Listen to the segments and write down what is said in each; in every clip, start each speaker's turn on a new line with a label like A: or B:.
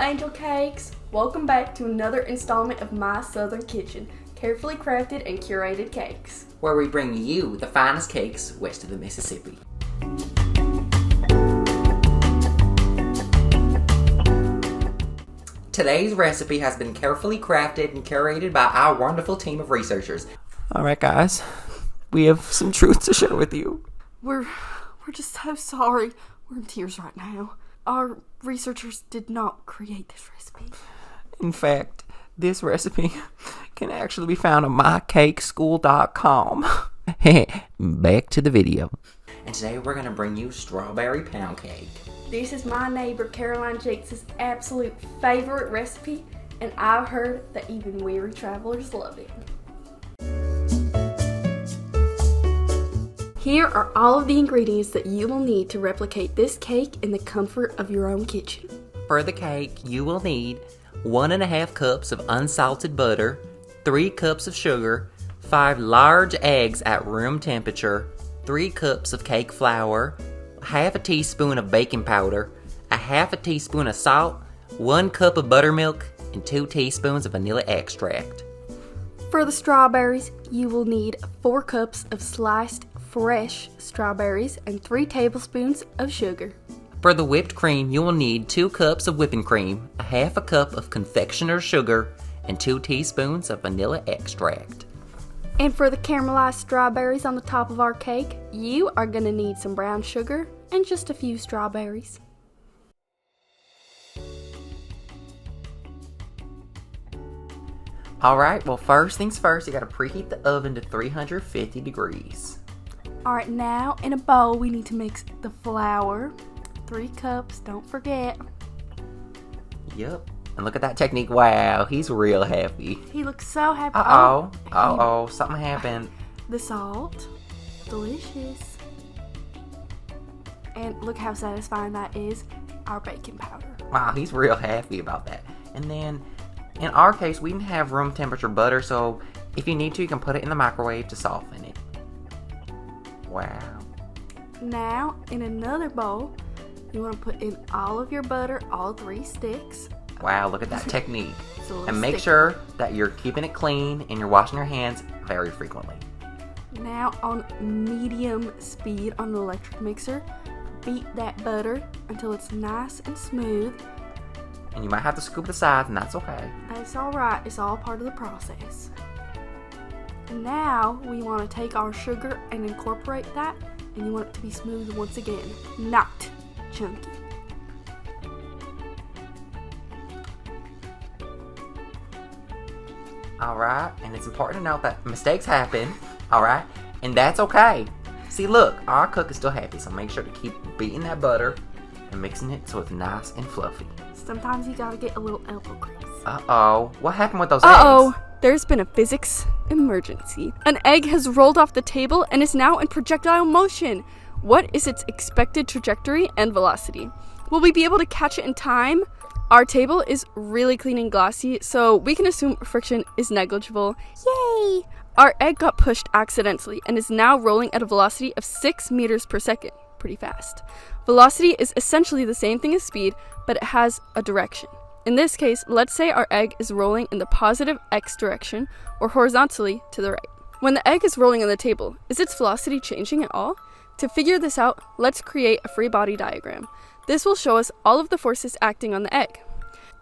A: Angel Cakes! Welcome back to another installment of My Southern Kitchen, carefully crafted and curated cakes,
B: where we bring you the finest cakes west of the Mississippi. Today's recipe has been carefully crafted and curated by our wonderful team of researchers. Alright guys, we have some truth to share with you.
A: We're just so sorry. We're in tears right now. Our researchers did not create this recipe.
B: In fact, this recipe can actually be found on mykakeschool.com. Back to the video. And today we're going to bring you strawberry pound cake.
A: This is my neighbor Caroline Jakes' absolute favorite recipe, and I've heard that even weary travelers love it. Here are all of the ingredients that you will need to replicate this cake in the comfort of your own kitchen.
B: For the cake, you will need 1.5 cups of unsalted butter, 3 cups of sugar, 5 large eggs at room temperature, 3 cups of cake flour, half a teaspoon of baking powder, a half a teaspoon of salt, 1 cup of buttermilk, and 2 teaspoons of vanilla extract.
A: For the strawberries, you will need 4 cups of sliced fresh strawberries and 3 tablespoons of sugar.
B: For the whipped cream, you will need 2 cups of whipping cream, a half a cup of confectioner's sugar, and 2 teaspoons of vanilla extract.
A: And for the caramelized strawberries on the top of our cake, you are going to need some brown sugar and just a few strawberries.
B: Alright, well first things first, you gotta preheat the oven to 350 degrees.
A: Alright, now in a bowl we need to mix the flour. 3 cups, don't forget.
B: Yep. And look at that technique. Wow, he's real happy.
A: He looks so happy.
B: Uh-oh, something happened.
A: The salt. Delicious. And look how satisfying that is. Our baking powder.
B: Wow, he's real happy about that. And then, in our case, we didn't have room temperature butter, so if you need to, you can put it in the microwave to soften it. Wow.
A: Now, in another bowl, you want to put in all of your butter, all 3 sticks.
B: Wow, look at that technique. And make sure that you're keeping it clean and you're washing your hands very frequently.
A: Now, on medium speed on the electric mixer, beat that butter until it's nice and smooth.
B: And you might have to scoop the sides, and that's okay.
A: That's alright, it's all part of the process. Now, we want to take our sugar and incorporate that, and you want it to be smooth once again, not chunky.
B: Alright, and it's important to note that mistakes happen, alright, and that's okay. See, look, our cook is still happy, so make sure to keep beating that butter and mixing it so it's nice and fluffy.
A: Sometimes you gotta get a little elbow grease.
B: Uh-oh, what happened with those eggs?
A: There's been a physics emergency. An egg has rolled off the table and is now in projectile motion. What is its expected trajectory and velocity? Will we be able to catch it in time? Our table is really clean and glossy, so we can assume friction is negligible. Yay! Our egg got pushed accidentally and is now rolling at a velocity of 6 meters per second. Pretty fast. Velocity is essentially the same thing as speed, but it has a direction. In this case, let's say our egg is rolling in the positive x direction, or horizontally to the right. When the egg is rolling on the table, is its velocity changing at all? To figure this out, let's create a free body diagram. This will show us all of the forces acting on the egg.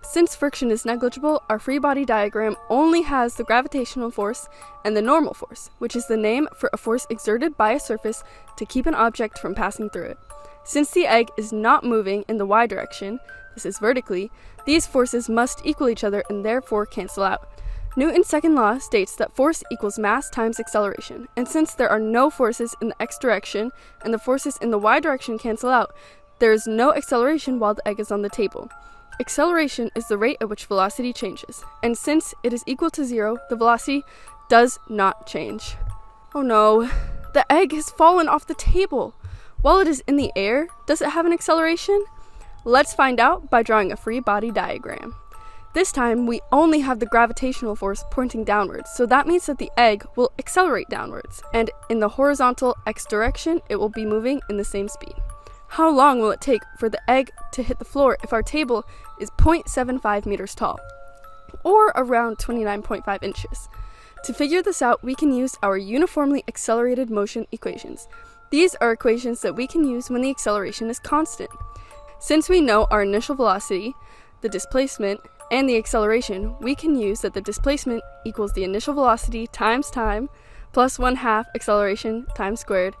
A: Since friction is negligible, our free body diagram only has the gravitational force and the normal force, which is the name for a force exerted by a surface to keep an object from passing through it. Since the egg is not moving in the y direction, this is vertically, these forces must equal each other and therefore cancel out. Newton's second law states that force equals mass times acceleration, and since there are no forces in the x direction and the forces in the y direction cancel out, there is no acceleration while the egg is on the table. Acceleration is the rate at which velocity changes, and since it is equal to 0, the velocity does not change. Oh no, the egg has fallen off the table. While it is in the air, does it have an acceleration? Let's find out by drawing a free body diagram. This time, we only have the gravitational force pointing downwards, so that means that the egg will accelerate downwards, and in the horizontal x direction, it will be moving in the same speed. How long will it take for the egg to hit the floor if our table is 0.75 meters tall, or around 29.5 inches? To figure this out, we can use our uniformly accelerated motion equations. These are equations that we can use when the acceleration is constant. Since we know our initial velocity, the displacement, and the acceleration, we can use that the displacement equals the initial velocity times time plus 1/2 acceleration times squared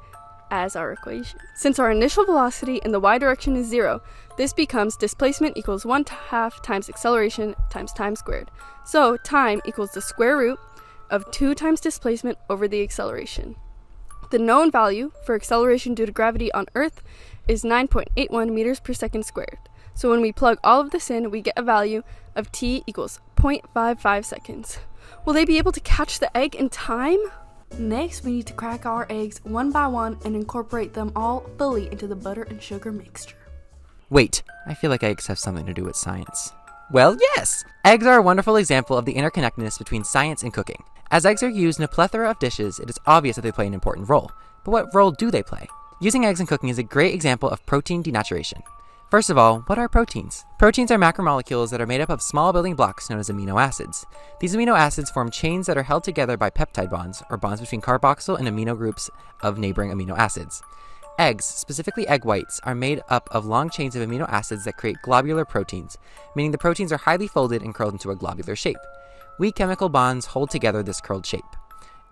A: as our equation. Since our initial velocity in the y direction is 0, this becomes displacement equals 1/2 times acceleration times time squared. So time equals the square root of 2 times displacement over the acceleration. The known value for acceleration due to gravity on Earth is 9.81 meters per second squared. So when we plug all of this in, we get a value of t equals 0.55 seconds. Will they be able to catch the egg in time? Next, we need to crack our eggs one by one and incorporate them all fully into the butter and sugar mixture.
C: Wait, I feel like eggs have something to do with science. Well, yes! Eggs are a wonderful example of the interconnectedness between science and cooking. As eggs are used in a plethora of dishes, it is obvious that they play an important role. But what role do they play? Using eggs in cooking is a great example of protein denaturation. First of all, what are proteins? Proteins are macromolecules that are made up of small building blocks known as amino acids. These amino acids form chains that are held together by peptide bonds, or bonds between carboxyl and amino groups of neighboring amino acids. Eggs, specifically egg whites, are made up of long chains of amino acids that create globular proteins, meaning the proteins are highly folded and curled into a globular shape. Weak chemical bonds hold together this curled shape.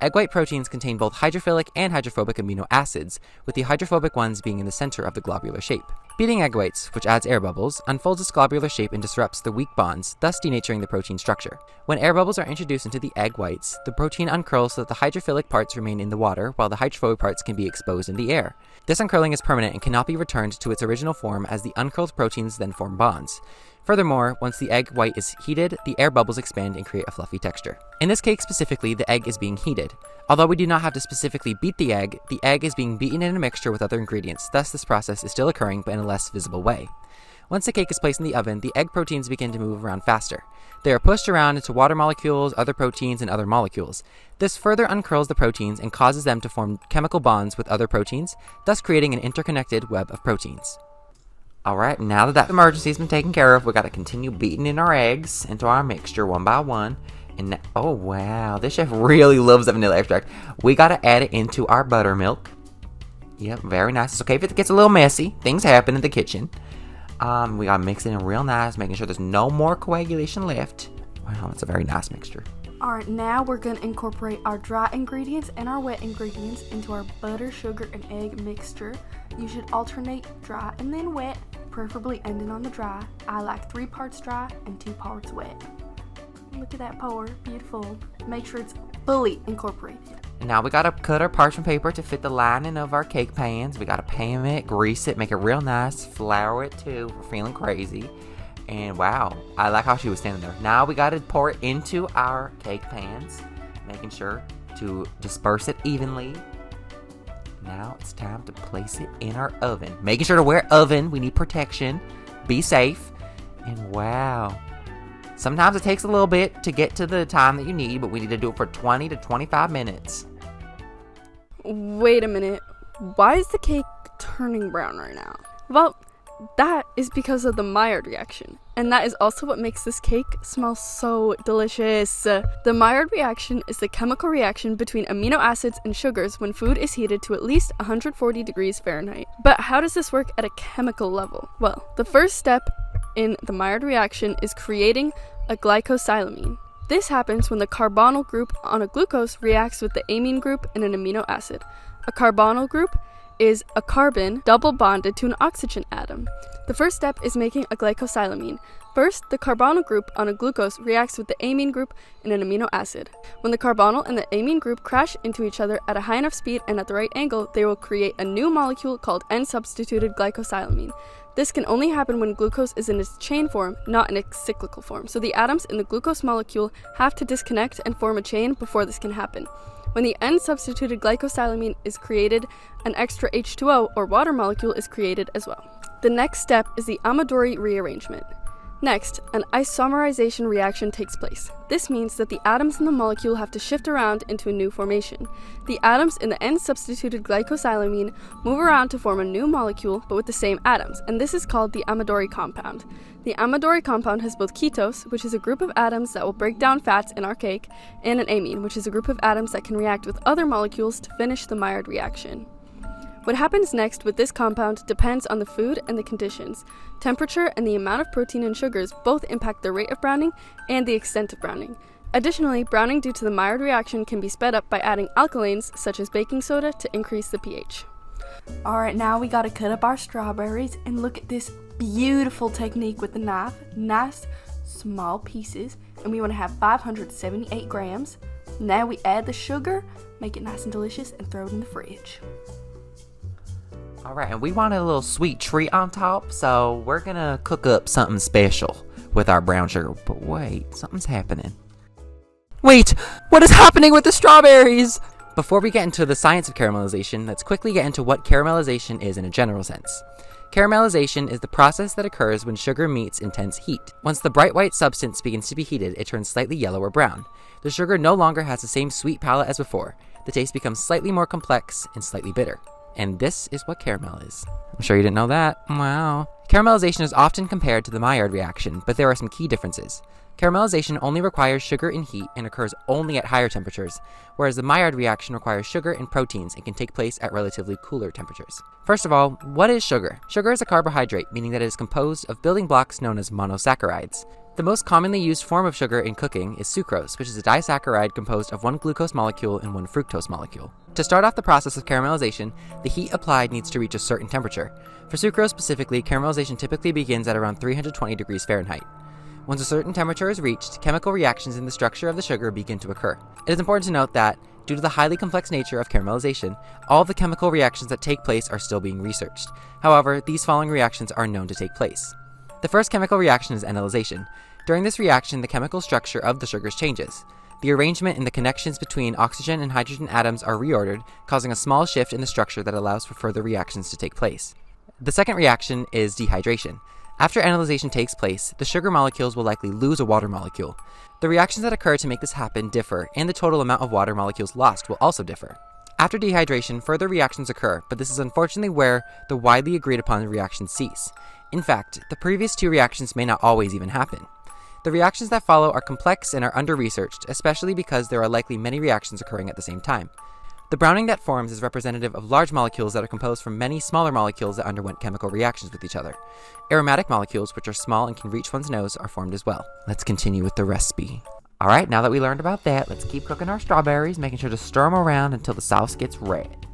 C: Egg white proteins contain both hydrophilic and hydrophobic amino acids, with the hydrophobic ones being in the center of the globular shape. Beating egg whites, which adds air bubbles, unfolds its globular shape and disrupts the weak bonds, thus denaturing the protein structure. When air bubbles are introduced into the egg whites, the protein uncurls so that the hydrophilic parts remain in the water, while the hydrophobic parts can be exposed in the air. This uncurling is permanent and cannot be returned to its original form, as the uncurled proteins then form bonds. Furthermore, once the egg white is heated, the air bubbles expand and create a fluffy texture. In this cake specifically, the egg is being heated. Although we do not have to specifically beat the egg is being beaten in a mixture with other ingredients, thus this process is still occurring but in a less visible way. Once the cake is placed in the oven, the egg proteins begin to move around faster. They are pushed around into water molecules, other proteins, and other molecules. This further uncurls the proteins and causes them to form chemical bonds with other proteins, thus creating an interconnected web of proteins.
B: Alright, now that that emergency has been taken care of, we gotta continue beating in our eggs into our mixture one by one. And oh wow, this chef really loves the vanilla extract. We gotta add it into our buttermilk. Yep, very nice. It's okay if it gets a little messy. Things happen in the kitchen. We gotta mix it in real nice, making sure there's no more coagulation left. Wow, it's a very nice mixture.
A: Alright, now we're going to incorporate our dry ingredients and our wet ingredients into our butter, sugar, and egg mixture. You should alternate dry and then wet, preferably ending on the dry. I like 3 parts dry and 2 parts wet. Look at that pour, beautiful. Make sure it's fully incorporated.
B: And now we gotta cut our parchment paper to fit the lining of our cake pans. We gotta pan it, grease it, make it real nice, flour it too. We're feeling crazy. And wow, I like how she was standing there. Now we gotta pour it into our cake pans, making sure to disperse it evenly. Now it's time to place it in our oven. Making sure to wear oven, we need protection. Be safe. And wow. Sometimes it takes a little bit to get to the time that you need, but we need to do it for 20 to 25 minutes.
A: Wait a minute. Why is the cake turning brown right now? Well, that is because of the Maillard reaction. And that is also what makes this cake smell so delicious. The Maillard reaction is the chemical reaction between amino acids and sugars when food is heated to at least 140 degrees Fahrenheit. But how does this work at a chemical level? Well, the first step in the Maillard reaction is creating a glycosylamine. This happens when the carbonyl group on a glucose reacts with the amine group in an amino acid. A carbonyl group is a carbon double bonded to an oxygen atom. The first step is making a glycosylamine. First, the carbonyl group on a glucose reacts with the amine group in an amino acid. When the carbonyl and the amine group crash into each other at a high enough speed and at the right angle, they will create a new molecule called N-substituted glycosylamine. This can only happen when glucose is in its chain form, not in its cyclical form. So the atoms in the glucose molecule have to disconnect and form a chain before this can happen. When the N-substituted glycosylamine is created, an extra H2O or water molecule is created as well. The next step is the Amadori rearrangement. Next, an isomerization reaction takes place. This means that the atoms in the molecule have to shift around into a new formation. The atoms in the N-substituted glycosylamine move around to form a new molecule, but with the same atoms, and this is called the amidori compound. The amidori compound has both ketose, which is a group of atoms that will break down fats in our cake, and an amine, which is a group of atoms that can react with other molecules to finish the Maillard reaction. What happens next with this compound depends on the food and the conditions. Temperature and the amount of protein and sugars both impact the rate of browning and the extent of browning. Additionally, browning due to the Maillard reaction can be sped up by adding alkalanes such as baking soda to increase the pH. Alright, now we gotta cut up our strawberries and look at this beautiful technique with the knife. Nice small pieces, and we want to have 578 grams. Now we add the sugar, make it nice and delicious, and throw it in the fridge.
C: Alright, and we want a little sweet treat on top, so we're gonna cook up something special with our brown sugar. But wait, something's happening. Wait, what is happening with the strawberries? Before we get into the science of caramelization, let's quickly get into what caramelization is in a general sense. Caramelization is the process that occurs when sugar meets intense heat. Once the bright white substance begins to be heated, it turns slightly yellow or brown. The sugar no longer has the same sweet palate as before. The taste becomes slightly more complex and slightly bitter. And this is what caramel is. I'm sure you didn't know that. Wow. Caramelization is often compared to the Maillard reaction, but there are some key differences. Caramelization only requires sugar and heat and occurs only at higher temperatures, whereas the Maillard reaction requires sugar and proteins and can take place at relatively cooler temperatures. First of all, what is sugar? Sugar is a carbohydrate, meaning that it is composed of building blocks known as monosaccharides. The most commonly used form of sugar in cooking is sucrose, which is a disaccharide composed of one glucose molecule and one fructose molecule. To start off the process of caramelization, the heat applied needs to reach a certain temperature. For sucrose specifically, caramelization typically begins at around 320 degrees Fahrenheit. Once a certain temperature is reached, chemical reactions in the structure of the sugar begin to occur. It is important to note that, due to the highly complex nature of caramelization, all of the chemical reactions that take place are still being researched. However, these following reactions are known to take place. The first chemical reaction is enolization. During this reaction, the chemical structure of the sugars changes. The arrangement and the connections between oxygen and hydrogen atoms are reordered, causing a small shift in the structure that allows for further reactions to take place. The second reaction is dehydration. After enolization takes place, the sugar molecules will likely lose a water molecule. The reactions that occur to make this happen differ, and the total amount of water molecules lost will also differ. After dehydration, further reactions occur, but this is unfortunately where the widely agreed upon reactions cease. In fact, the previous two reactions may not always even happen. The reactions that follow are complex and are under-researched, especially because there are likely many reactions occurring at the same time. The browning that forms is representative of large molecules that are composed from many smaller molecules that underwent chemical reactions with each other. Aromatic molecules, which are small and can reach one's nose, are formed as well. Let's continue with the recipe. Alright, now that we learned about that, let's keep cooking our strawberries, making sure to stir them around until the sauce gets red.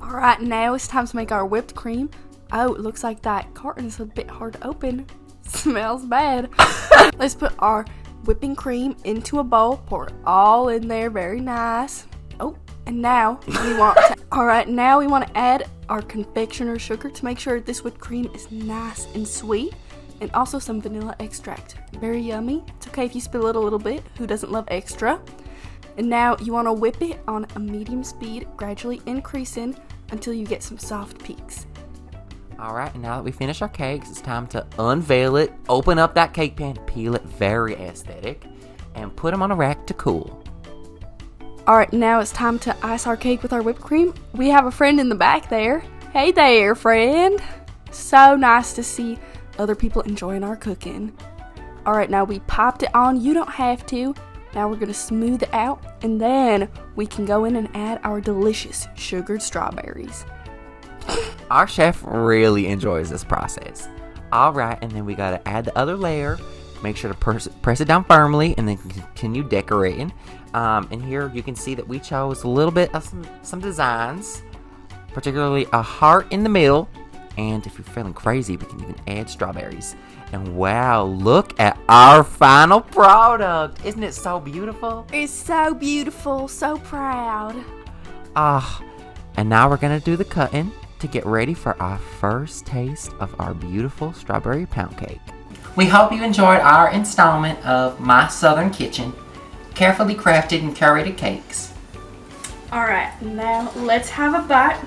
A: Alright, now it's time to make our whipped cream. Oh, it looks like that carton is a bit hard to open. Smells bad. Let's put our whipping cream into a bowl, pour it all in there, very nice. Oh, and now we want to add our confectioner sugar to make sure this whipped cream is nice and sweet, and also some vanilla extract. Very yummy. It's okay if you spill it a little bit. Who doesn't love extra? And now you want to whip it on a medium speed, gradually increasing until you get some soft peaks.
C: Alright, and now that we finish our cakes, it's time to unveil it, open up that cake pan, peel it, very aesthetic, and put them on a rack to cool.
A: Alright, now it's time to ice our cake with our whipped cream. We have a friend in the back there. Hey there, friend. So nice to see other people enjoying our cooking. Alright, now we popped it on. You don't have to. Now we're going to smooth it out, and then we can go in and add our delicious sugared strawberries.
C: Our chef really enjoys this process. Alright, and then we gotta add the other layer. Make sure to press it down firmly and then continue decorating. And here you can see that we chose a little bit of some designs, particularly a heart in the middle. And if you're feeling crazy, we can even add strawberries. And wow, look at our final product. Isn't it so beautiful?
A: It's so beautiful, so proud.
C: And now we're gonna do the cutting to get ready for our first taste of our beautiful strawberry pound cake. We hope you enjoyed our installment of My Southern Kitchen, carefully crafted and curated cakes.
A: Alright, now let's have a bite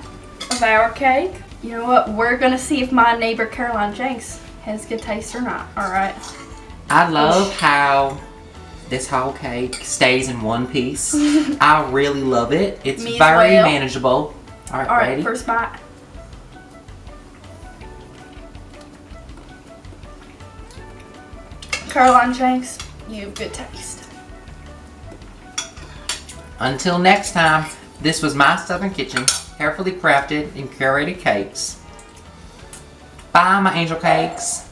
A: of our cake. You know what, we're gonna see if my neighbor Caroline Jenks has good taste or not. Alright.
B: I love how this whole cake stays in one piece. I really love it. It's
A: Me as
B: very
A: well.
B: manageable. Alright,
A: Alright,
B: ready?
A: first bite. Caroline Shanks, you have good taste.
B: Until next time, this was my Southern Kitchen, carefully crafted and curated cakes. Bye, my angel cakes.